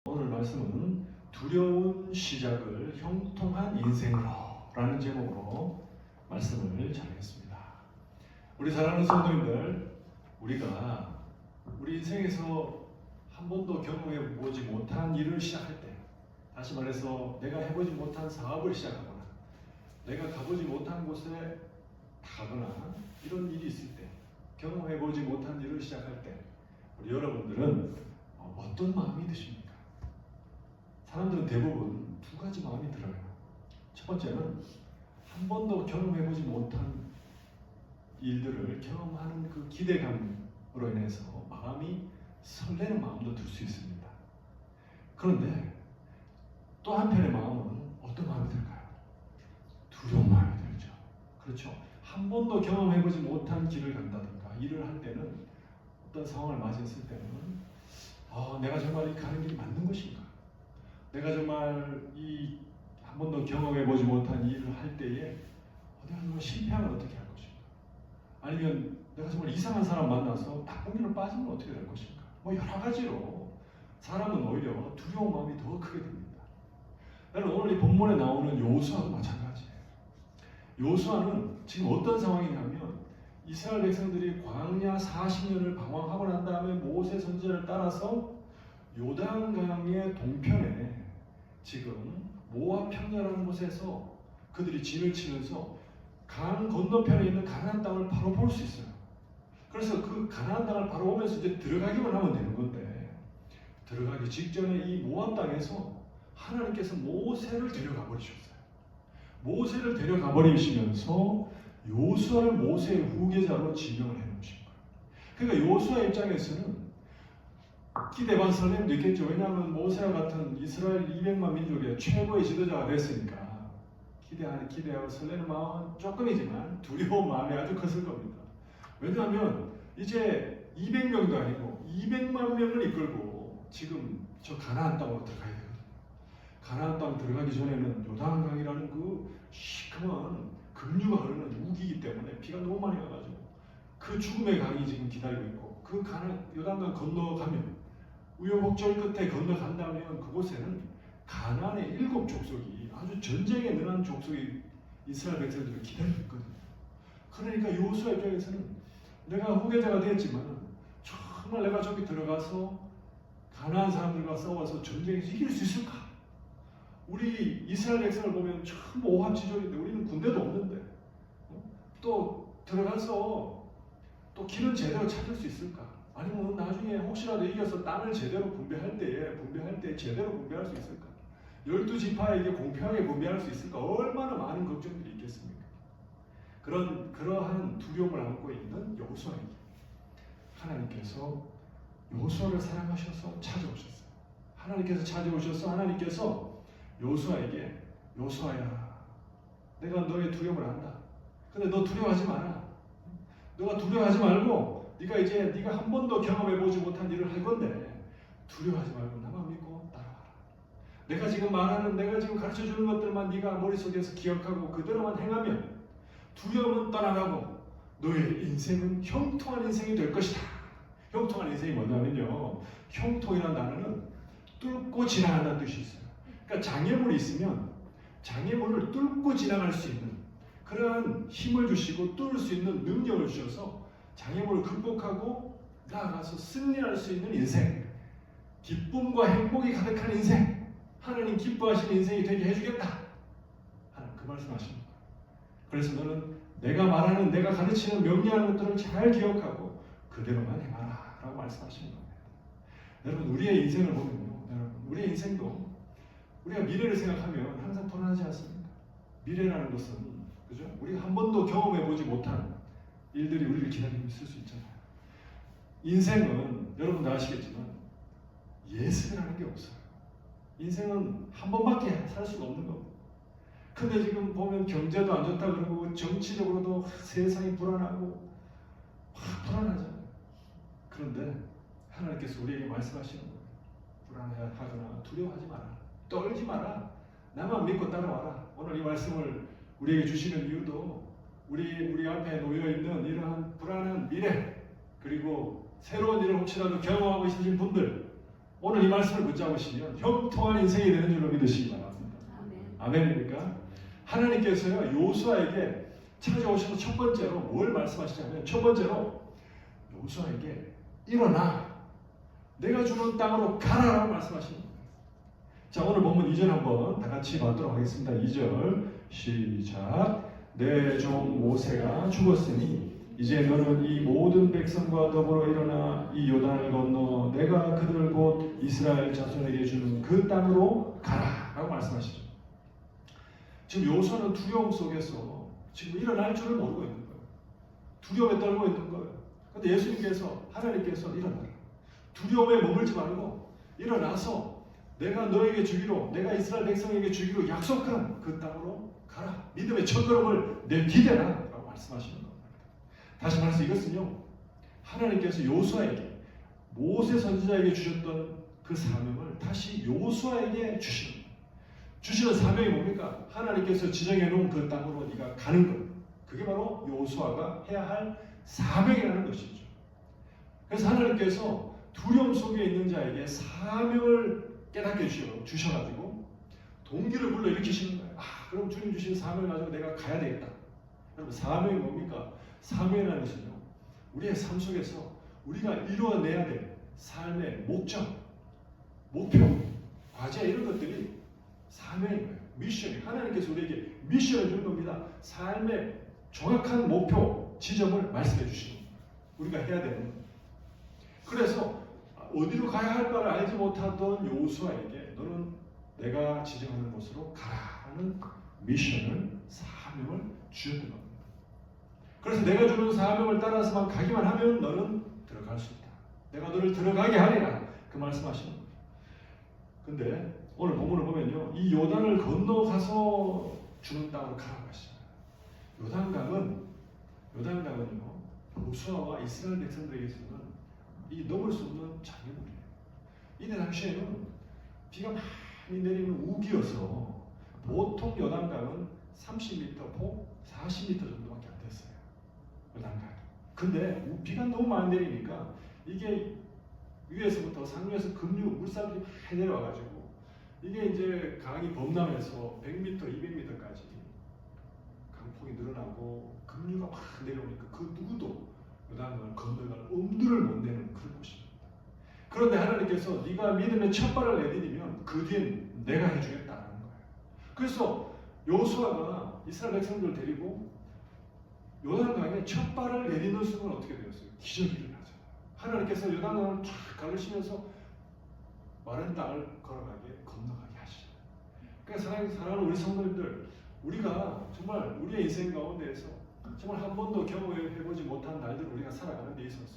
오늘 말씀은 두려운 시작을 형통한 인생으로 라는 제목으로 말씀을 전하겠습니다. 우리 사랑하는 성도님들, 우리가 우리 인생에서 한 번도 경험해 보지 못한 일을 시작할 때, 다시 말해서 내가 해보지 못한 사업을 시작하거나 내가 가보지 못한 곳에 가거나 이런 일이 있을 때, 경험해 보지 못한 일을 시작할 때 우리 여러분들은 어떤 마음이 드십니까? 사람들은 대부분 두 가지 마음이 들어요. 첫 번째는 한 번도 경험해보지 못한 일들을 경험하는 그 기대감으로 인해서 마음이 설레는 마음도 들 수 있습니다. 그런데 또 한편의 마음은 어떤 마음이 들까요? 두려운 마음이 들죠. 그렇죠. 한 번도 경험해보지 못한 길을 간다든가 일을 할 때는, 어떤 상황을 맞이했을 때는 내가 정말 이 가는 길이 맞는 것인가? 내가 정말 이 한 번도 경험해보지 못한 일을 할 때에 내가 정말 실패하면 어떻게 할 것인가? 아니면 내가 정말 이상한 사람 만나서 나쁜 길로 빠지면 어떻게 될 것인가? 여러 가지로 사람은 오히려 두려운 마음이 더 크게 듭니다. 여러분, 오늘 이 본문에 나오는 여호수아도 마찬가지예요. 여호수아는 지금 어떤 상황이냐면 이스라엘 백성들이 광야 40년을 방황하고 난 다음에 모세 선지자를 따라서 요단강의 동편에 지금 모압 평야라는 곳에서 그들이 진을 치면서 강 건너편에 있는 가나안 땅을 바로 볼 수 있어요. 그래서 그 가나안 땅을 바로 오면서 이제 들어가기만 하면 되는 건데, 들어가기 직전에 이 모압 땅에서 하나님께서 모세를 데려가 버리셨어요. 모세를 데려가 버리시면서 여호수아를 모세의 후계자로 지명을 해놓으신 거예요. 그러니까 여호수아 입장에서는 기대 반 설렘도 있겠죠. 왜냐하면 모세와 같은 이스라엘 200만 민족의 최고의 지도자가 됐으니까 기대하고 설레는 마음은 조금이지만 두려운 마음이 아주 컸을 겁니다. 왜냐하면 이제 200명도 아니고 200만 명을 이끌고 지금 저 가나안 땅으로 들어가야 되거든요. 가나안 땅 들어가기 전에는 요단강이라는 그 시커먼 급류가 흐르는 우기이기 때문에 비가 너무 많이 와가지고 그 죽음의 강이 지금 기다리고 있고, 그 요단강 건너가면 우여곡절 끝에 건너간다면 그곳에는 가나안의 7 족속이, 아주 전쟁에 능한 족속이 이스라엘 백성들을 기다리고 있거든요. 그러니까 여호수아 입장에서는 내가 후계자가 되었지만 정말 내가 저기 들어가서 가나안 사람들과 싸워서 전쟁에서 이길 수 있을까? 우리 이스라엘 백성을 보면 참 오합지졸인데 우리는 군대도 없는데 또 들어가서 또 길은 제대로 찾을 수 있을까? 아니면 나중에 혹시라도 이겨서 땅을 제대로 분배할 때 제대로 분배할 수 있을까? 12지파에게 공평하게 분배할 수 있을까? 얼마나 많은 걱정들이 있겠습니까? 그러한 두려움을 안고 있는 여호수아에게 하나님께서 여호수아를 사랑하셔서 찾아오셨어요. 하나님께서 찾아오셔서 하나님께서 여호수아에게, 여호수아야, 내가 너의 두려움을 안다. 근데 너 두려워하지 마라. 너가 두려워하지 말고 네가 한 번도 경험해보지 못한 일을 할 건데 두려워하지 말고 나만 믿고 따라와라. 내가 지금 가르쳐주는 것들만 네가 머릿속에서 기억하고 그대로만 행하면 두려움은 떠나가고 너의 인생은 형통한 인생이 될 것이다. 형통한 인생이 뭐냐면요, 형통이라는 단어는 뚫고 지나간다는 뜻이 있어요. 그러니까 장애물이 있으면 장애물을 뚫고 지나갈 수 있는 그러한 힘을 주시고 뚫을 수 있는 능력을 주셔서 장애물을 극복하고 나아가서 승리할 수 있는 인생, 기쁨과 행복이 가득한 인생, 하나님 기뻐하시는 인생이 되게 해주겠다. 하나님 그 말씀하십니다. 그래서 너는 내가 말하는, 내가 가르치는, 명령하는 것들을 잘 기억하고 그대로만 행하라 라고 말씀하시는 겁니다. 여러분, 우리의 인생을 보면요, 우리의 인생도 우리가 미래를 생각하면 항상 불안하지 않습니까? 미래라는 것은, 그죠? 우리가 한 번도 경험해보지 못한 일들이 우리를 기다리고 있을 수 있잖아요. 인생은 여러분도 아시겠지만 예습이라는 게 없어요. 인생은 한 번밖에 살 수가 없는 겁니다. 근데 지금 보면 경제도 안 좋다 그러고 정치적으로도 세상이 불안하고 불안하잖아요. 그런데 하나님께서 우리에게 말씀하시는 거예요. 불안해하거나 두려워하지 마라. 떨지 마라. 나만 믿고 따라와라. 오늘 이 말씀을 우리에게 주시는 이유도 우리 앞에 놓여있는 이러한 불안한 미래, 그리고 새로운 일을 혹시라도 경험하고 있으신 분들, 오늘 이 말씀을 붙잡으시면 형통한 인생이 되는 줄로 믿으시기 바랍니다. 아멘입니까? 하나님께서요 요수아에게 찾아오셔서 첫 번째로 뭘 말씀하시냐면, 첫 번째로 요수아에게 일어나 내가 주는 땅으로 가라라고 말씀하시는 거예요. 자, 오늘 본문 2절 한번 다 같이 받도록 하겠습니다. 2절 시작. 내 종 모세가 죽었으니 이제 너는 이 모든 백성과 더불어 일어나 이 요단을 건너 내가 그들을 곧 이스라엘 자손에게 주는 그 땅으로 가라 라고 말씀하시죠. 지금 요수아는 두려움 속에서 지금 일어날 줄을 모르고 있는 거예요. 두려움에 떨고 있는 거예요. 그런데 예수님께서, 하나님께서 일어나라, 두려움에 머물지 말고 일어나서 내가 너에게 주기로, 내가 이스라엘 백성에게 주기로 약속한 그 땅으로 가라, 믿음의 첫걸음을 내디뎌라 라고 말씀하시는 겁니다. 다시 말해서 이것은요, 하나님께서 요수아에게, 모세 선지자에게 주셨던 그 사명을 다시 요수아에게 주시는 거예요. 주시는 사명이 뭡니까? 하나님께서 지정해 놓은 그 땅으로 네가 가는 것. 그게 바로 요수아가 해야 할 사명이라는 것이죠. 그래서 하나님께서 두려움 속에 있는 자에게 사명을 깨닫게 주셔가지고 동기를 불러 일으키시는 거예요. 그럼 주님 주신 사명을 가지고 내가 가야 되겠다. 여러분, 사명이 뭡니까? 사명이라는 것은요, 우리의 삶 속에서 우리가 이루어내야 될 삶의 목적, 목표, 과제, 이런 것들이 사명인 거예요. 미션이, 하나님께서 우리에게 미션을 준 겁니다. 삶의 정확한 목표, 지점을 말씀해 주시는 거예요. 우리가 해야 되는 거예요. 그래서 어디로 가야 할 바를 알지 못하던 요수아에게 너는 내가 지정하는 곳으로 가라라는 미션을, 사명을 주셨던 겁니다. 그래서 내가 주는 사명을 따라서만 가기만 하면 너는 들어갈 수 있다. 내가 너를 들어가게 하리라, 그 말씀하시는 거예요. 근데 오늘 본문을 보면요, 이 요단을 건너가서 주는 땅으로 가라고 하시잖아요. 요단강은요, 요수아와 이스라엘 백성들에게서는 이 넘을 수 없는 장애물이에요. 이때 당시에는 비가 많이 내리는 우기여서 보통 요단강은 30m 폭 40m 정도밖에 안 됐어요. 요단강. 근데 비가 너무 많이 내리니까 이게 위에서부터 상류에서 급류 물살들이 많이 내려와가지고 이게 이제 강이 범람해서 100m, 200m까지 강폭이 늘어나고 급류가 막 내려오니까 그 누구도 요단강을 건너갈 엄두를 못 내는 그런 곳입니다. 그런데 하나님께서 네가 믿음의 첫 발을 내디디면 그 뒤엔 내가 해주겠다는 거예요. 그래서 요수아가 이스라엘 백성들을 데리고 요단강에 첫 발을 내딛는 순간 어떻게 되었어요? 기적이 일어나죠. 하나님께서 요단강을 쫙 가르시면서 마른 땅을 걸어가게, 건너가게 하시죠. 그러니까 사랑하는 우리 성도님들, 우리가 정말 우리의 인생 가운데에서 정말 한 번도 경험해보지 못한 날들을 우리가 살아가는 데 있어서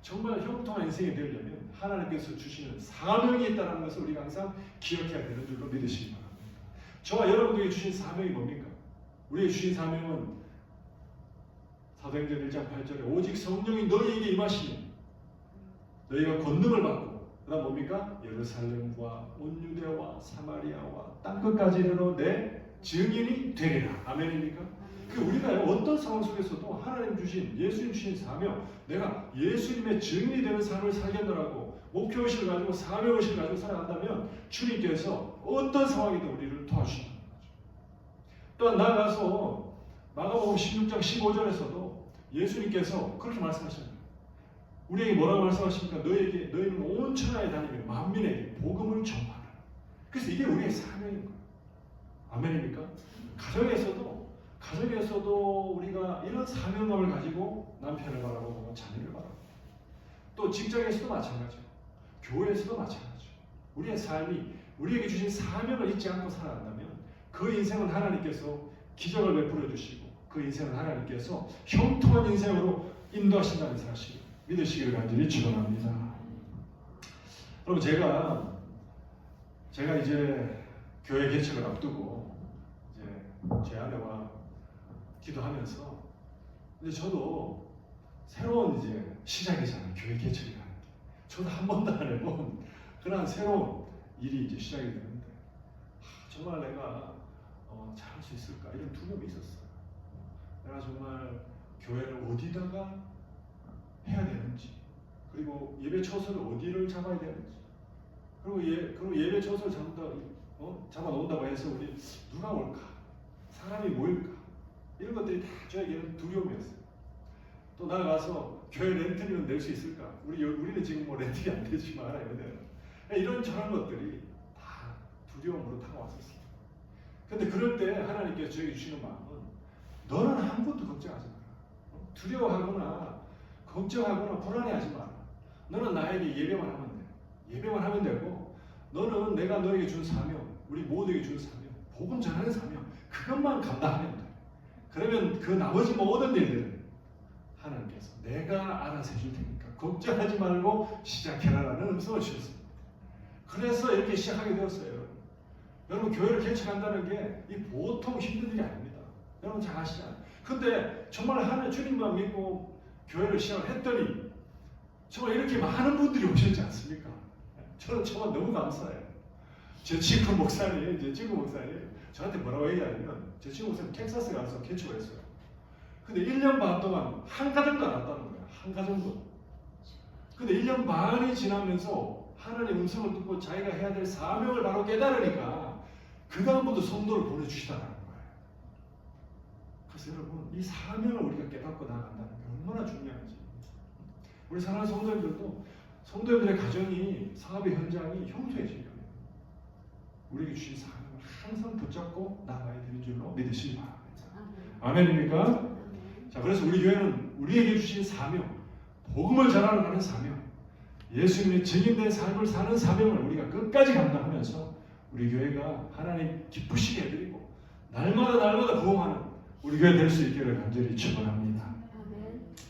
정말 형통한 인생이 되려면 하나님께서 주시는 사명이 있다는 것을 우리가 항상 기억해야 되는 줄로 믿으시기 바랍니다. 저와 여러분들에게 주신 사명이 뭡니까? 우리에게 주신 사명은 사도행전 1장 8절에 오직 성령이 너희에게 임하시니 너희가 권능을 받고, 그 다음 뭡니까? 예루살렘과 온 유대와 사마리아와 땅끝까지 이르러 내 증인이 되리라. 아멘입니까? 그 우리가 어떤 상황 속에서도 하나님 주신, 예수님 주신 사명, 내가 예수님의 증인이 되는 삶을 살겠노라고 목표의식을 가지고 사명의식을 가지고 살아간다면 주님께서 어떤 상황이든 우리를 도와주신다는 거죠. 또한 나아가서 마가복음 16장 15절에서도 예수님께서 그렇게 말씀하셨습니다. 우리에게 뭐라고 말씀하십니까? 너희는 온 천하에 다니며 만민에게 복음을 전파하라. 그래서 이게 우리의 사명인 거예요. 아멘입니까? 가정에서도 우리가 이런 사명감을 가지고 남편을 바라보고 자녀를 바라보고, 또 직장에서도 마찬가지고 교회에서도 마찬가지고 우리의 삶이 우리에게 주신 사명을 잊지 않고 살아간다면 그 인생은 하나님께서 기적을 베풀어 주시고 그 인생은 하나님께서 형통한 인생으로 인도하신다는 사실 믿으시기를 간절히 축원합니다. 여러분, 제가 이제 교회 개척을 앞두고 이제 제 아내와 기도하면서, 근데 저도 새로운 이제 시작이잖아요. 교회 개척이라는 게. 저도 한 번도 안 해본 그런 새로운 일이 이제 시작이 되는데, 정말 내가 잘할 수 있을까 이런 두려움이 있었어요. 내가 정말 교회를 어디다가 해야 되는지, 그리고 예배 처소를 어디를 잡아야 되는지, 그리고 예배 처소를 잡아 놓는다고 해서 우리 누가 올까? 사람이 모일까? 이런 것들이 다 저에게는 두려움이었어요. 또 나가서 교회 렌트비는 낼 수 있을까? 우리는 지금 뭐 렌트비 안 되지만 이런 저런 것들이 다 두려움으로 다가왔었어요. 근데 그럴 때 하나님께서 저에게 주시는 마음은 너는 아무것도 걱정하지 마라. 두려워하거나 걱정하거나 불안해하지 마라. 너는 나에게 예배만 하면 돼. 예배만 하면 되고 너는 내가 너에게 준 사명, 우리 모두에게 준 사명, 복음 전하는 사명 그것만 감당하면 돼. 그러면 그 나머지 모든 일들은 하나님께서 내가 알아서 해줄 테니까 걱정하지 말고 시작해라라는 음성을 주셨습니다. 그래서 이렇게 시작하게 되었어요. 여러분 교회를 개척한다는 게 이 보통 힘든 일이 아닙니다. 여러분 잘 아시잖아요. 근데 정말 하나님 주님만 믿고 교회를 시작을 했더니 정말 이렇게 많은 분들이 오셨지 않습니까? 저는 정말 너무 감사해요. 제 친구 목사님 저한테 뭐라고 얘기하냐면 제 친구 목사님 텍사스 가서 개척을 했어요. 근데 1년 반 동안 한 가정도 안 왔다는 거예요. 한 가정도. 근데 1년 반이 지나면서 하나님의 음성을 듣고 자기가 해야 될 사명을 바로 깨달으니까 그 다음부터 성도를 보내주시다는 거예요. 그래서 여러분 이 사명을 우리가 깨닫고 나간다는 게 얼마나 중요한지. 우리 사랑하는 성도님들도 성도님들의 가정이 사업의 현장이 형통해지려면 우리에게 주신 사명을 항상 붙잡고 나가야 되는 줄로 믿으시기 바랍니다. 아멘입니까? 자, 그래서 우리 교회는 우리에게 주신 사명, 복음을 전하는 사명, 예수님의 증인된 삶을 사는 사명을 우리가 끝까지 감당하면서 우리 교회가 하나님 기쁘시게 해드리고 날마다 부흥하는 우리 교회 될 수 있기를 간절히 축원합니다.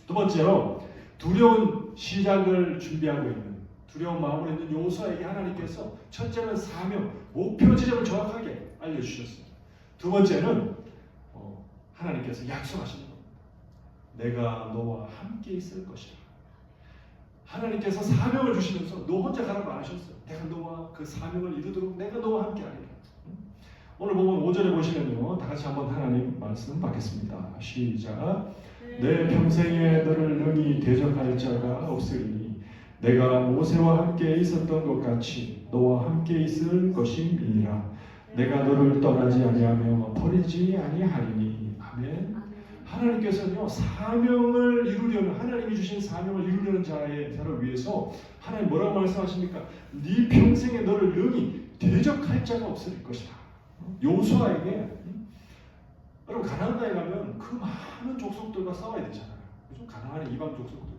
두 번째로 두려운 시작을 준비하고 있는 두려운 마음으로 있는 요소에게 하나님께서 첫째는 사명, 목표 지점을 정확하게 알려주셨습니다. 두 번째는 하나님께서 약속하시는 겁니다. 내가 너와 함께 있을 것이라. 하나님께서 사명을 주시면서 너 혼자 가라고 안 하셨어요. 내가 너와 그 사명을 이루도록 내가 너와 함께 하리라. 오늘 보면 5절에 보시면요. 다 같이 한번 하나님 말씀 받겠습니다. 시작. 내 평생에 너를 능히 대적할 자가 없으리니 내가 모세와 함께 있었던 것 같이 너와 함께 있을 것임이니라. 내가 너를 떠나지 아니하며 버리지 아니하리니. 아멘. 하나님께서는요 사명을 이루려는 하나님이 주신 사명을 이루려는 자를 위해서 하나님 뭐라고 말씀하십니까? 네 평생에 너를 능히 대적할 자가 없을 것이다. 요수아에게 여러분 가나안 땅에 가면 그 많은 족속들과 싸워야 되잖아요. 그죠? 가나안의 이방 족속들.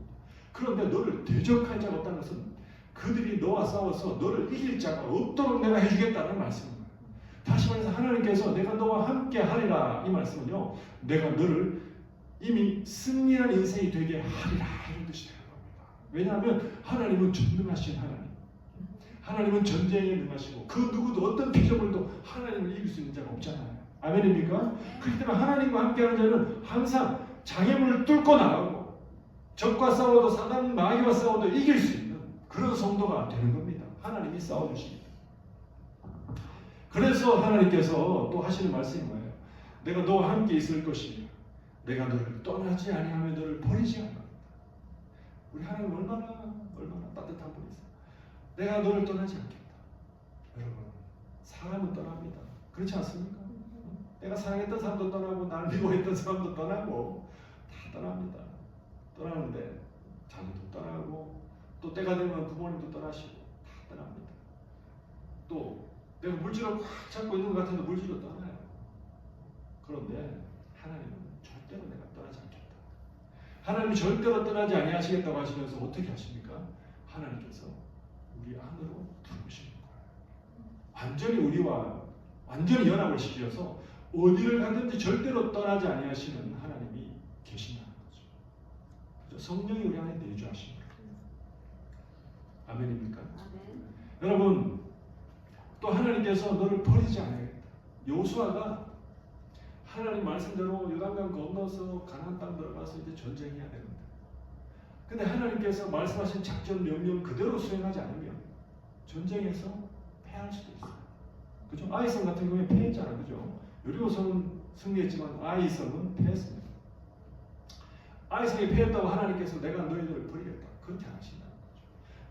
그런데 너를 대적할 자가 없다는 것은 그들이 너와 싸워서 너를 이길 자가 없도록 내가 해주겠다는 말씀입니다. 다시 말해서 하나님께서 내가 너와 함께 하리라 이 말씀은요 내가 너를 이미 승리한 인생이 되게 하리라 이런 뜻이 되는 겁니다. 왜냐하면 하나님은 전능하신 하나님은 전쟁에 능하시고 그 누구도 어떤 피조물도 하나님을 이길 수 있는 자가 없잖아요. 아멘입니까? 그렇기 때문에 하나님과 함께하는 자는 항상 장애물을 뚫고 나가고 적과 싸워도 사단 마귀와 싸워도 이길 수 있는 그런 성도가 되는 겁니다. 하나님이 싸워주십니다. 그래서 하나님께서 또 하시는 말씀이 뭐예요? 내가 너와 함께 있을 것이며 내가 너를 떠나지 아니하며 너를 버리지 않아. 우리 하나님 얼마나 따뜻한 분이세요. 내가 너를 떠나지 않겠다. 여러분 사람은 떠납니다. 그렇지 않습니까? 내가 사랑했던 사람도 떠나고 나를 미워했던 사람도 떠나고 다 떠납니다. 떠나는데 자기도 떠나고 또 때가 되면 부모님도 떠나시고 다 떠납니다. 또 내가 물질을 꽉 잡고 있는 것 같아도 물질로 떠나요. 그런데 하나님은 절대로 내가 떠나지 않겠다. 하나님이 절대로 떠나지 아니하시겠다고 하시면서 어떻게 하십니까? 하나님께서 우리 안으로 들어오시는 거예요. 우리와 완전히 연합을 시켜서 어디를 가든지 절대로 떠나지 아니하시는 하나님이 계신다는 거죠. 그렇죠? 성령이 우리 안에 내주하신 거예요. 아멘입니까? 아멘. 여러분 또 하나님께서 너를 버리지 않아야겠다. 요수아가 하나님 말씀대로 요단강 건너서 가나안 땅 들어가서 이제 전쟁해야 되는데 근데 하나님께서 말씀하신 작전 명령 그대로 수행하지 않으면 전쟁에서 패할 수도 있어요. 그죠? 아이성 같은 경우에 패했잖아. 그죠? 여리고성은 승리했지만 아이성은 패했습니다. 아이성이 패했다고 하나님께서 내가 너희들을 버리겠다. 그렇게 안 하신다는 거죠.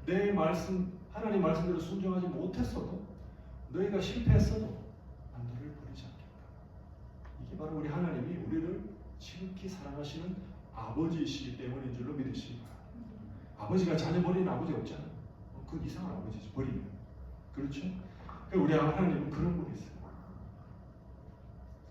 내 말씀 하나님 말씀대로 순종하지 못했어도 너희가 실패했어도 난 너를 버리지 않겠다. 이게 바로 우리 하나님이 우리를 지극히 사랑하시는 아버지이시기 때문인 줄로 믿으시기 바랍니다. 아버지가 자녀 버리는 아버지 없잖아요. 그건 이상한 아버지지, 버리면. 그렇죠? 우리 하나님은 그런 분이 있어요.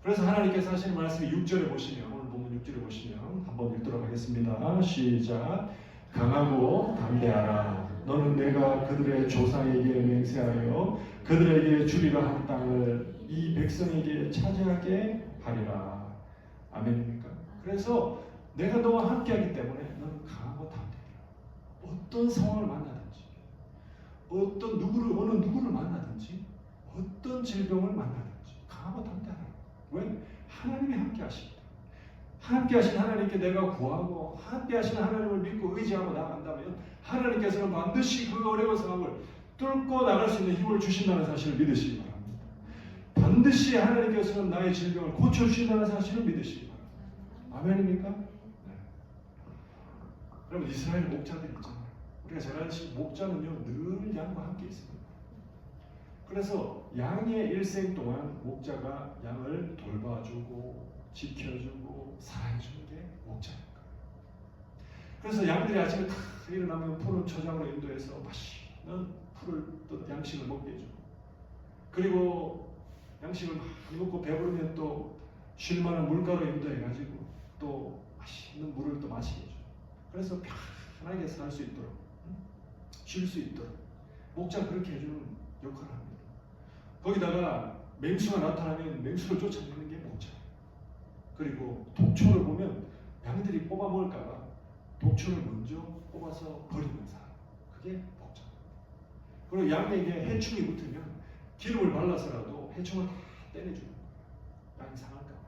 그래서 하나님께서 하시는 말씀이 6절에 보시면, 오늘 보면 6절에 보시면 한번 읽도록 하겠습니다. 시작. 강하고 담대하라. 너는 내가 그들의 조상에게 맹세하여 그들에게 주리라 한 땅을 이 백성에게 차지하게 하리라. 아멘입니까? 그래서 내가 너와 함께하기 때문에 너는 강하고 담대하라. 어떤 상황을 만나든지, 어떤 어느 누구를 만나든지, 어떤 질병을 만나든지 강하고 담대하라. 왜? 하나님이 함께 하십니다. 함께 하신 하나님께 내가 구하고 함께 하신 하나님을 믿고 의지하고 나간다면 하나님께서는 반드시 그 어려운 상황을 뚫고 나갈 수 있는 힘을 주신다는 사실을 믿으시기 바랍니다. 반드시 하나님께서는 나의 질병을 고쳐주신다는 사실을 믿으시기 바랍니다. 아멘입니까? 네. 여러분, 이스라엘 목자들 있잖아요. 우리가 잘 아시는 목자는요, 늘 양과 함께 있습니다. 그래서 양의 일생 동안 목자가 양을 돌봐주고 지켜주고 사랑해주는 게 목자입니다. 그래서 양들이 아침에 탁 일어나면 푸른 초장으로 인도해서 맛있는 풀을 또 양식을 먹게 해주고, 그리고 양식을 많이 먹고 배부르면 또 쉴만한 물가로 인도해가지고 또 맛있는 물을 또 마시게 해주고, 그래서 편하게 살 수 있도록, 쉴 수 있도록 목자 그렇게 해주는 역할을 합니다. 거기다가 맹수가 나타나면 맹수를 쫓아내는 게 목자예요. 그리고 독초를 보면 양들이 뽑아 먹을까봐 독초를 먼저 뽑아서 버리는 사람, 그게 목자입니다. 그리고 양에게 해충이 붙으면 기름을 발라서라도 해충을 다 떼내주는 거예요. 양이 상할까봐.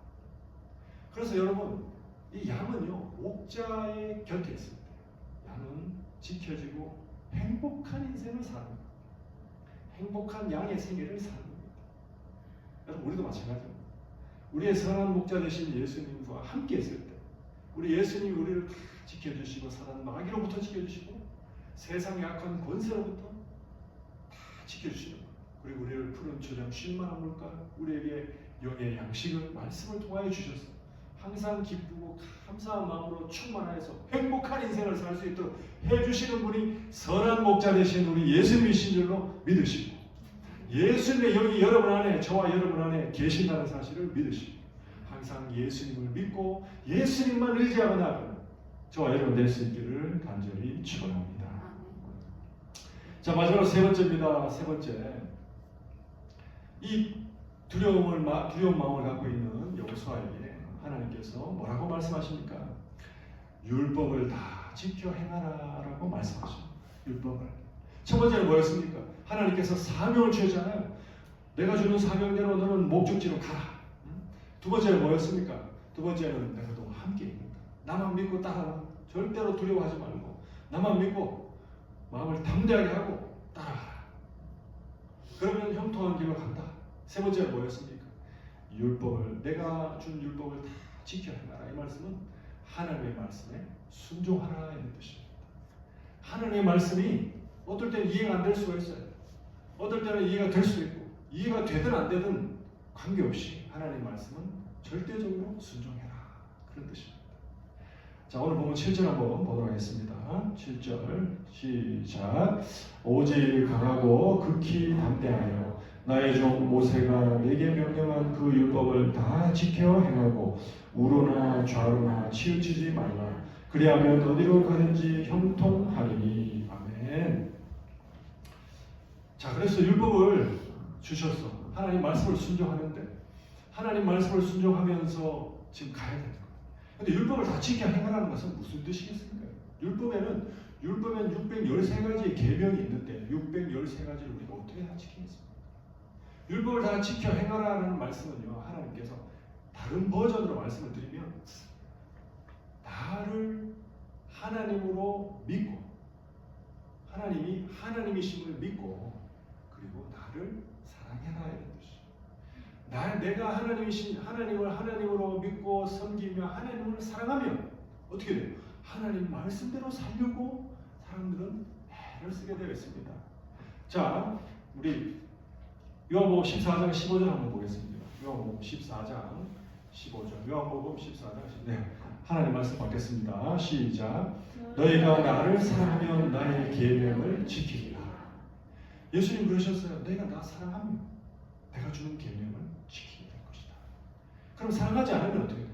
그래서 여러분, 이 양은요, 목자의 곁에 있을 때 양은 지켜지고 행복한 인생을 사는 거예요. 행복한 양의 생애를 사는 겁니다. 여러분, 우리도 마찬가지입니다. 우리의 선한 목자 되신 예수님과 함께 있을 때 우리 예수님이 우리를 다 지켜주시고 사단 마귀로부터 지켜주시고 세상의 악한 권세로부터 다 지켜주시는 거예요. 그리고 우리를 푸른 초장 쉴만한 물가, 우리에게 영의 양식을 말씀을 통하여 주셔서 항상 기쁘고 감사한 마음으로 충만하여서 행복한 인생을 살 수 있도록 해주시는 분이 선한 목자 되신 우리 예수님이신 줄로 믿으시고, 예수님의 영이 여러분 안에, 저와 여러분 안에 계신다는 사실을 믿으시고, 항상 예수님을 믿고 예수님만 의지하고 나가는 저와 여러분 될 수 있기를 간절히 축원합니다. 자, 마지막으로 세 번째입니다. 세 번째, 이 두려운 마음을 갖고 있는 여호수아에게 하나님께서 뭐라고 말씀하십니까? 율법을 다 지켜 행하라라고 말씀하십니다. 율법을. 첫 번째는 뭐였습니까? 하나님께서 사명을 주셨잖아요. 내가 주는 사명대로 너는 목적지로 가라. 두 번째는 뭐였습니까? 두 번째는 내가 너와 함께 있는다. 나만 믿고 따라라. 절대로 두려워하지 말고 나만 믿고 마음을 담대하게 하고 따라가라. 그러면 형통한 길로 간다. 세 번째는 뭐였습니까? 율법을, 내가 준 율법을 다 지켜 행하라. 이 말씀은 하나님의 말씀에 순종하라 이런 뜻입니다. 하나님의 말씀이 어떨 때는 이해가 안 될 수가 있어요. 어떨 때는 이해가 될 수도 있고, 이해가 되든 안 되든 관계없이 하나님의 말씀은 절대적으로 순종해라. 그런 뜻입니다. 자, 오늘 보면 7절 한번 보도록 하겠습니다. 7절 시작. 오직 강하고 극히 담대하여 나의 종 모세가 내게 명령한 그 율법을 다 지켜 행하고 우로나 좌로나 치우치지 말라. 그리하면 어디로 가든지 형통하리니. 아멘. 자, 그래서 율법을 주셔서 하나님 말씀을 순종하는데, 하나님 말씀을 순종하면서 지금 가야 되는 거예요. 근데 율법을 다 지켜 행하라는 것은 무슨 뜻이겠습니까? 율법에는 613가지의 계명이 있는데 613가지를 우리가 어떻게 다 지키겠습니까? 율법을 다 지켜 행하라는 말씀은요, 하나님께서 다른 버전으로 말씀을 드리면 나를 하나님으로 믿고, 하나님이 하나님이심을 믿고, 그리고 나를 사랑해라 이런 뜻이에요. 내가 하나님이신 하나님을 하나님으로 믿고 섬기며 하나님을 사랑하면 어떻게 돼요? 하나님 말씀대로 살려고 사람들은 애를 쓰게 되어 있습니다. 자, 우리 요한복음 14장 15절 한번 보겠습니다. 요한복음 14장 15절. 요한복음 14장 15절. 네. 하나님 말씀 받겠습니다. 시작. 너희가 나를 사랑하면 나의 계명을 지키리라. 예수님 그러셨어요. 너희가 나 사랑하면 내가 주는 계명을 지키게 될 것이다. 그럼 사랑하지 않으면 어떻게 돼요?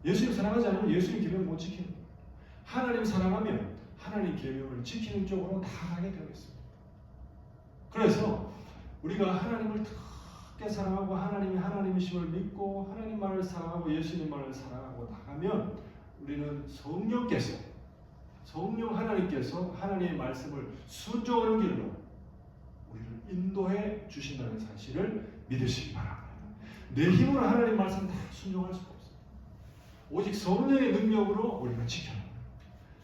예수님 사랑하지 않으면 예수님 계명 못 지키는 거예요. 하나님 사랑하면 하나님 계명을 지키는 쪽으로 다 가게 되어 있습니다. 그래서 우리가 하나님을 크게 사랑하고 하나님이 하나님이심을 믿고 하나님 말을 사랑하고 예수님 말을 사랑하고 나가면 우리는 성령 하나님께서 하나님의 말씀을 순종하는 길로 우리를 인도해 주신다는 사실을 믿으시기 바랍니다. 내 힘으로 하나님 말씀 다 순종할 수가 없어요. 오직 성령의 능력으로 우리가 지켜요.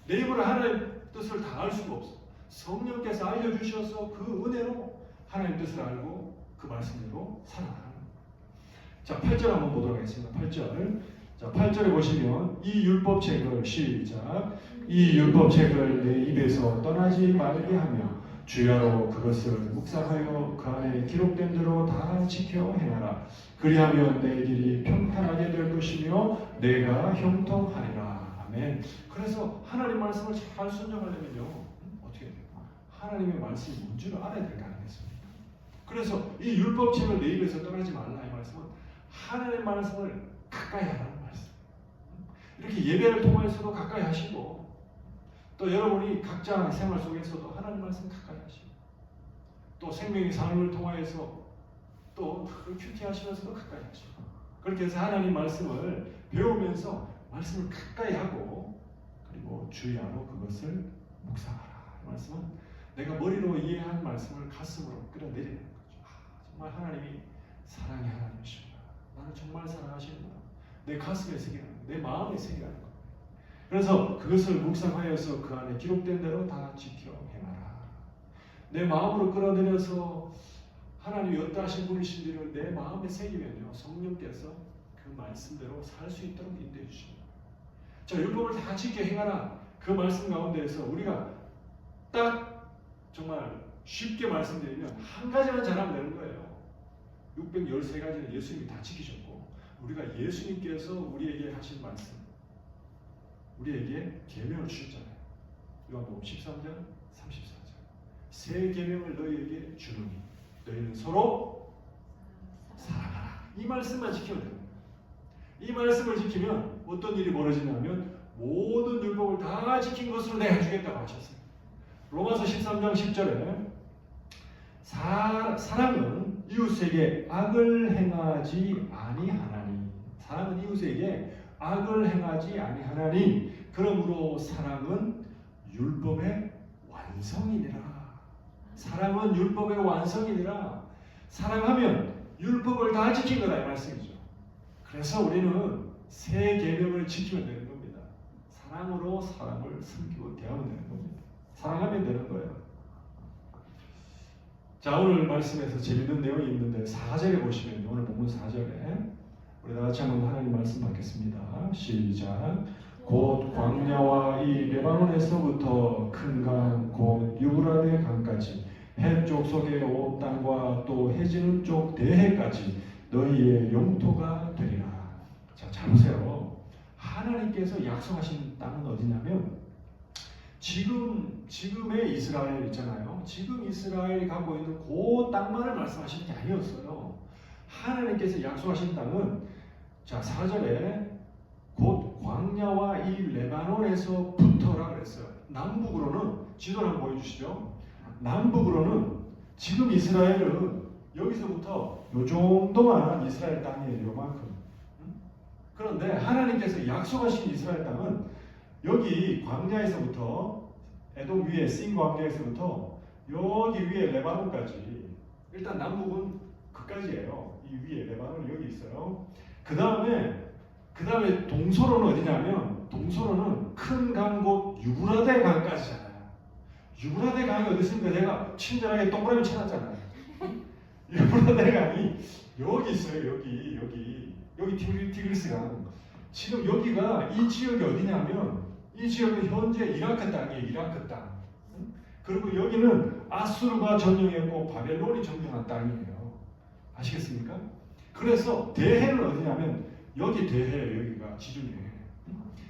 내 힘으로 하나님 뜻을 다 알 수가 없어. 성령께서 알려주셔서 그 은혜로 하나님 뜻을 알고 그 말씀대로 살아가는 거예요. 자, 8절 한번 보도록 하겠습니다. 8절. 자, 8절에 보시면 이 율법책을 시작. 이 율법책을 내 입에서 떠나지 말게 하며 주야로 그것을 묵상하여 그 안에 기록된 대로 다 지켜 행하라. 그리하면 내 길이 평탄하게 될 것이며 내가 형통하리라. 아멘. 그래서 하나님 말씀을 잘 순종하려면요 어떻게 돼요? 하나님의 말씀이 뭔지를 알아야 될 거 아니겠습니까? 그래서 이 율법책을 내 입에서 떠나지 말라. 이 말씀은 하나님의 말씀을 가까이 하라는 말씀. 이렇게 예배를 통해서도 가까이 하시고 또 여러분이 각자 생활 속에서도 하나님 말씀 가까이 하시고 또 생명의 삶을 통하여서 또 큐티하시면서도 가까이 하시고 그렇게 해서 하나님 말씀을 배우면서 말씀을 가까이 하고 그리고 주의하고 그것을 묵상하라. 이 말씀은 내가 머리로 이해한 말씀을 가슴으로 끌어내리는 거죠. 정말 하나님이 사랑의 하나님이십니다. 나는 정말 사랑하시는구나. 내 가슴에 새기는 내 마음에 새기는 것. 그래서 그것을 묵상하여서 그 안에 기록된 대로 다 지켜 행하라. 내 마음으로 끌어들여서 하나님이 어떠하신 분이신지를 내 마음에 새기면요 성령께서 그 말씀대로 살 수 있도록 인도해 주십니다. 자, 율법을 다 지켜 행하라. 그 말씀 가운데에서 우리가 딱 정말 쉽게 말씀드리면 한 가지만 잘하면 되는 거예요. 613가지는 예수님이 다 지키셨고 우리가 예수님께서 우리에게 하신 말씀 우리에게 계명을 주셨잖아요. 요한복음 13장 34절 새 계명을 너희에게 주노니 너희는 서로 사랑하라. 이 말씀만 지키면 됩니다. 이 말씀을 지키면 어떤 일이 벌어지냐면 모든 율법을 다 지킨 것으로 내가 주겠다고 하셨어요. 로마서 13장 10절에 사랑은 이웃에게 악을 행하지 아니하나니 사랑은 이웃에게 악을 행하지 아니하나니 그러므로 사랑은 율법의 완성이니라. 사랑은 율법의 완성이니라. 사랑하면 율법을 다 지킨 거다 이 말씀이죠. 그래서 우리는 새 계명을 지키면 되는 겁니다. 사랑으로 사람을 섬기고 대하면 되는 겁니다. 사랑하면 되는 거예요. 자, 오늘 말씀에서 재밌는 내용이 있는데 4절에 보시면 오늘 본문 4절에 우리 다 같이 한번 하나님 말씀 받겠습니다. 시작. 곧 광야와 이 레바논에서부터 큰 강 곧 유브라데 강까지 해쪽 속의 온 땅과 또 해지는 쪽 대해까지 너희의 영토가 되리라. 자, 잘 보세요. 하나님께서 약속하신 땅은 어디냐면 지금의 이스라엘 있잖아요. 지금 이스라엘이 갖고 있는 그 땅만을 말씀하시는 게 아니었어요. 하나님께서 약속하신 땅은 자 4절에 곧 광야와 이 레바논에서부터라 그랬어요. 남북으로는 지도를 한번 보여주시죠. 남북으로는 지금 이스라엘은 여기서부터 요 정도만 이스라엘 땅이에요. 요만큼. 그런데 하나님께서 약속하신 이스라엘 땅은 여기 광야에서부터 에돔 위에 씬 광야에서부터 여기 위에 레바논까지 일단 남북은 그까지예요. 이 위에 레바논 여기 있어요. 그 다음에 동서로는 어디냐면 동서로는 큰 강 곧 유브라데 강까지잖아요. 유브라데 강이 어디 있습니까? 제가 친절하게 동그라미 쳐놨잖아요. 유브라데 강이 여기 있어요. 여기 티그리스 강. 지금 여기가 이 지역이 어디냐면 이 지역은 현재 이라크 땅이에요. 이라크 땅. 그리고 여기는 아수르가 점령했고 바벨론이 점령한 땅이에요. 아시겠습니까? 그래서 대해는 어디냐면 여기 대해예요. 여기가 지중해.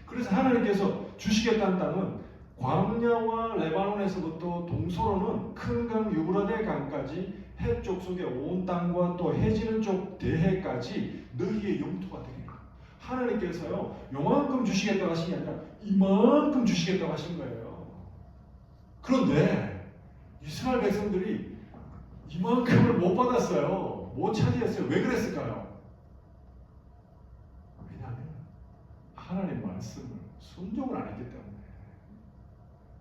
그래서 하나님께서 주시겠다는 땅은 광야와 레바논에서부터 동서로는 큰 강 유브라데 강까지 해 쪽 속의 온 땅과 또 해지는 쪽 대해까지 너희의 영토가 되리라. 하나님께서요 요만큼 주시겠다고 하신 게 아니라 이만큼 주시겠다고 하신 거예요. 그런데 이스라엘 백성들이 이만큼을 못 받았어요. 못 차지했어요. 왜 그랬을까요? 왜냐하면 하나님 말씀을 순종을 안 했기 때문에.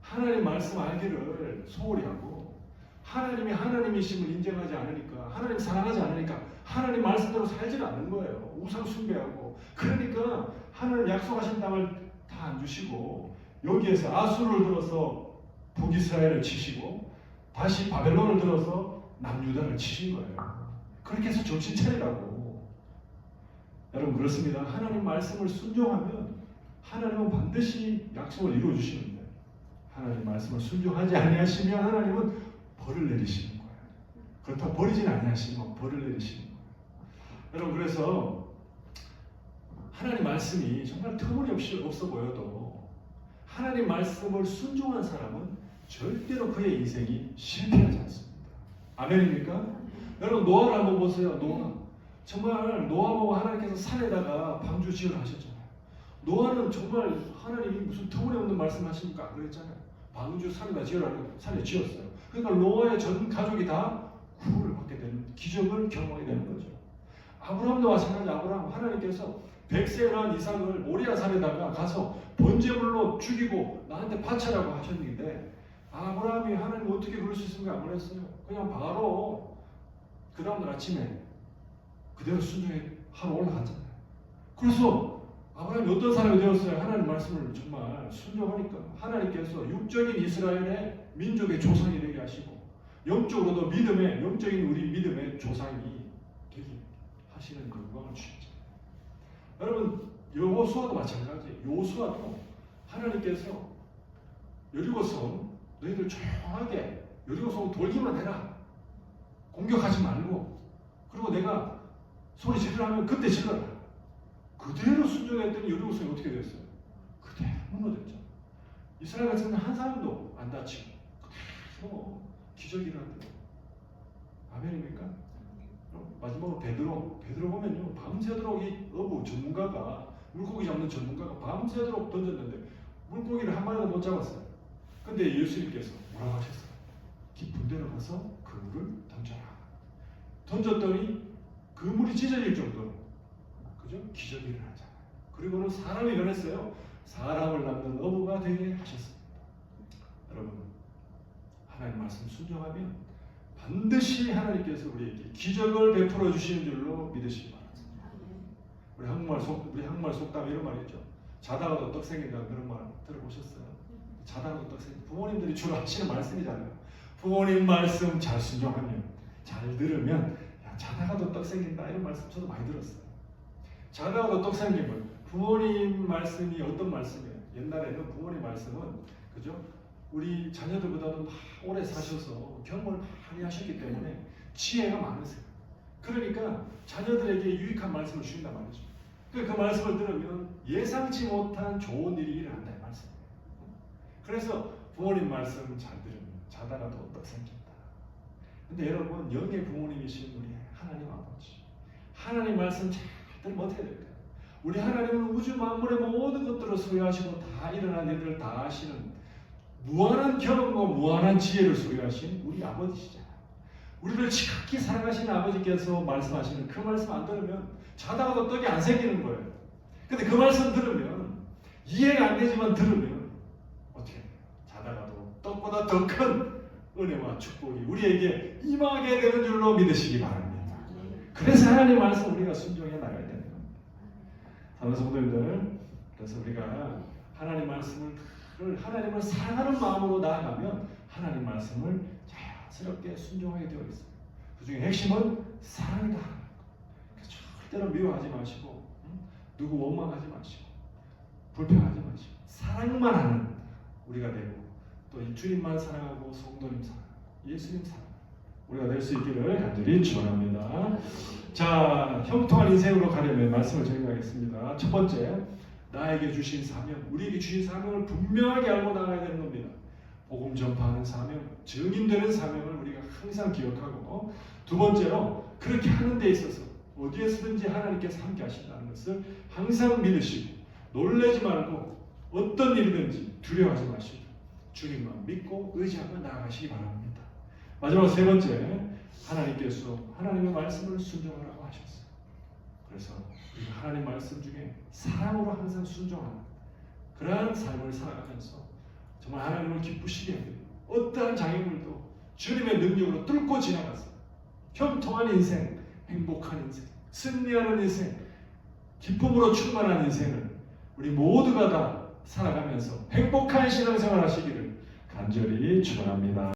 하나님 말씀 알기를 소홀히 하고 하나님이 하나님이심을 인정하지 않으니까, 하나님 사랑하지 않으니까 하나님 말씀대로 살지 않는 거예요. 우상 숭배하고. 그러니까 하나님 약속하신 땅을 다 안 주시고 여기에서 아수르를 들어서 북이스라엘을 치시고 다시 바벨론을 들어서 남유다를 치신 거예요. 그렇게 해서 정신 차리라고. 여러분 그렇습니다. 하나님 말씀을 순종하면 하나님은 반드시 약속을 이루어 주시는데 하나님 말씀을 순종하지 아니하시면 하나님은 벌을 내리시는 거예요. 그렇다고 버리진 아니하시면 벌을 내리시는 거예요. 여러분 그래서 하나님 말씀이 정말 터무니없이 없어 보여도 하나님 말씀을 순종한 사람은 절대로 그의 인생이 실패하지 않습니다. 아멘입니까? 여러분 노아를 한번 보세요. 노아. 정말 노아 보고 하나님께서 산에다가 방주 지으라 하셨잖아요. 노아는 정말 하나님이 무슨 터무니없는 말씀 하십니까? 그랬잖아요. 방주 산에다 지으라고 산에 지었어요. 그러니까 노아의 전 가족이 다 구원을 받게 되는 기적을 경험하게 되는 거죠. 아브라함도 마찬가지. 아브라함 하나님께서 백세란 이삭을 모리아 산에다가 가서 번제물로 죽이고 나한테 바쳐라고 하셨는데 아브라함이 하나님 어떻게 그럴 수 있습니까? 안 그랬어요. 그냥 바로 그 다음날 아침에 그대로 순종해 하러 올라갔잖아요. 그래서 아브라함이 어떤 사람이 되었어요? 하나님 말씀을 정말 순종하니까 하나님께서 육적인 이스라엘의 민족의 조상이 되게 하시고 영적으로도 믿음의 영적인 우리 믿음의 조상이 되게 하시는 영광을 주셨죠. 여러분 여호수아도 마찬가지. 여호수아도 하나님께서 여리고성 너희들 조용하게 여리고성 돌기만 해라. 공격하지 말고. 그리고 내가 소리 지르라면 그때 질러라. 그대로 순종했더니 여리고성이 어떻게 됐어요? 그대로 무너졌죠. 이스라엘 백성은 한 사람도 안 다치고 그대로 기적이 일어났대요. 아멘입니까? 마지막으로 베드로 보면요 밤새도록 이 어부 전문가가 물고기 잡는 전문가가 밤새도록 던졌는데 물고기를 한 마리도 못 잡았어요. 근데 예수님께서 뭐라고 하셨어요? 깊은 데로 가서 그물을 던져라. 던졌더니 그물이 찢어질 정도로 그죠? 기적이 일어나잖아요. 그리고는 사람이 변했어요. 사람을 낳는 어부가 되게 하셨습니다. 여러분 하나님 말씀 순종하면 반드시 하나님께서 우리에게 기적을 베풀어 주시는 줄로 믿으시기 바랍니다. 우리 한국말 속담 이런 말이 있죠. 자다가도 떡 생긴다는 그런 말 들어보셨어요? 자다가도 떡 생긴다. 부모님들이 주로 하시는 말씀이잖아요. 부모님 말씀 잘 순종하면 잘 들으면 야, 자다가도 떡 생긴다 이런 말씀 저도 많이 들었어요. 자다가도 떡 생기면 부모님 말씀이 어떤 말씀이에요? 옛날에는 부모님 말씀은 그죠? 우리 자녀들보다는 오래 사셔서 경험을 많이 하셨기 때문에 지혜가 많으세요. 그러니까 자녀들에게 유익한 말씀을 주신단 말이죠. 그 말씀을 들으면 예상치 못한 좋은 일이 일어난다 이 말씀이에요. 그래서 부모님 말씀 잘 들으면 자다가도 떡 생긴다. 근데 여러분 영의 부모님이신 우리 하나님 아버지 하나님 말씀 잘 들으면 어떻게 될까요? 우리 하나님은 우주 만물의 모든 것들을 소유하시고 다 일어난 일들을 다 아시는 무한한 경험과 무한한 지혜를 소유하신 우리 아버지시잖아요. 우리를 지극히 사랑하시는 아버지께서 말씀하시는 그 말씀 안 들으면 자다가도 떡이 안 생기는 거예요. 근데 그 말씀 들으면 이해가 안 되지만 들으면 어떻게 해요? 자다가도 떡보다 더 큰 은혜와 축복이 우리에게 임하게 되는 줄로 믿으시기 바랍니다. 그래서 하나님 말씀 우리가 순종해 나가야 되는 겁니다. 사랑하는 성도님들, 그래서 우리가 하나님 하나님을 사랑하는 마음으로 나아가면 하나님 말씀을 자연스럽게 순종하게 되어 있어요. 그 중에 핵심은 사랑이다. 절대로 미워하지 마시고 누구 원망하지 마시고 불평하지 마시고 사랑만 하는 우리가 되고 또 이 주님만 사랑하고 성도님 사랑하고 예수님 사랑하고 우리가 될 수 있기를 간절히 축원합니다. 자, 형통한 인생으로 가려면 말씀을 정리하겠습니다. 첫 번째, 나에게 주신 사명, 우리에게 주신 사명을 분명하게 알고 나가야 되는 겁니다. 복음 전파하는 사명, 증인되는 사명을 우리가 항상 기억하고, 두 번째로 그렇게 하는 데 있어서 어디에서든지 하나님께서 함께 하신다는 것을 항상 믿으시고 놀라지 말고 어떤 일이든지 두려워하지 마시고 주님만 믿고 의지하며 나아가시기 바랍니다. 마지막 세 번째, 하나님께서 하나님의 말씀을 순종하라고 하셨어요. 그래서 우리가 하나님 말씀 중에 사랑으로 항상 순종하는 그러한 삶을 살아가면서 정말 하나님을 기쁘시게 합니다. 어떠한 장애물도 주님의 능력으로 뚫고 지나가서 형통한 인생, 행복한 인생, 승리하는 인생, 기쁨으로 충만한 인생을 우리 모두가 다 살아가면서 행복한 신앙생활 하시기를 간절히 축원합니다.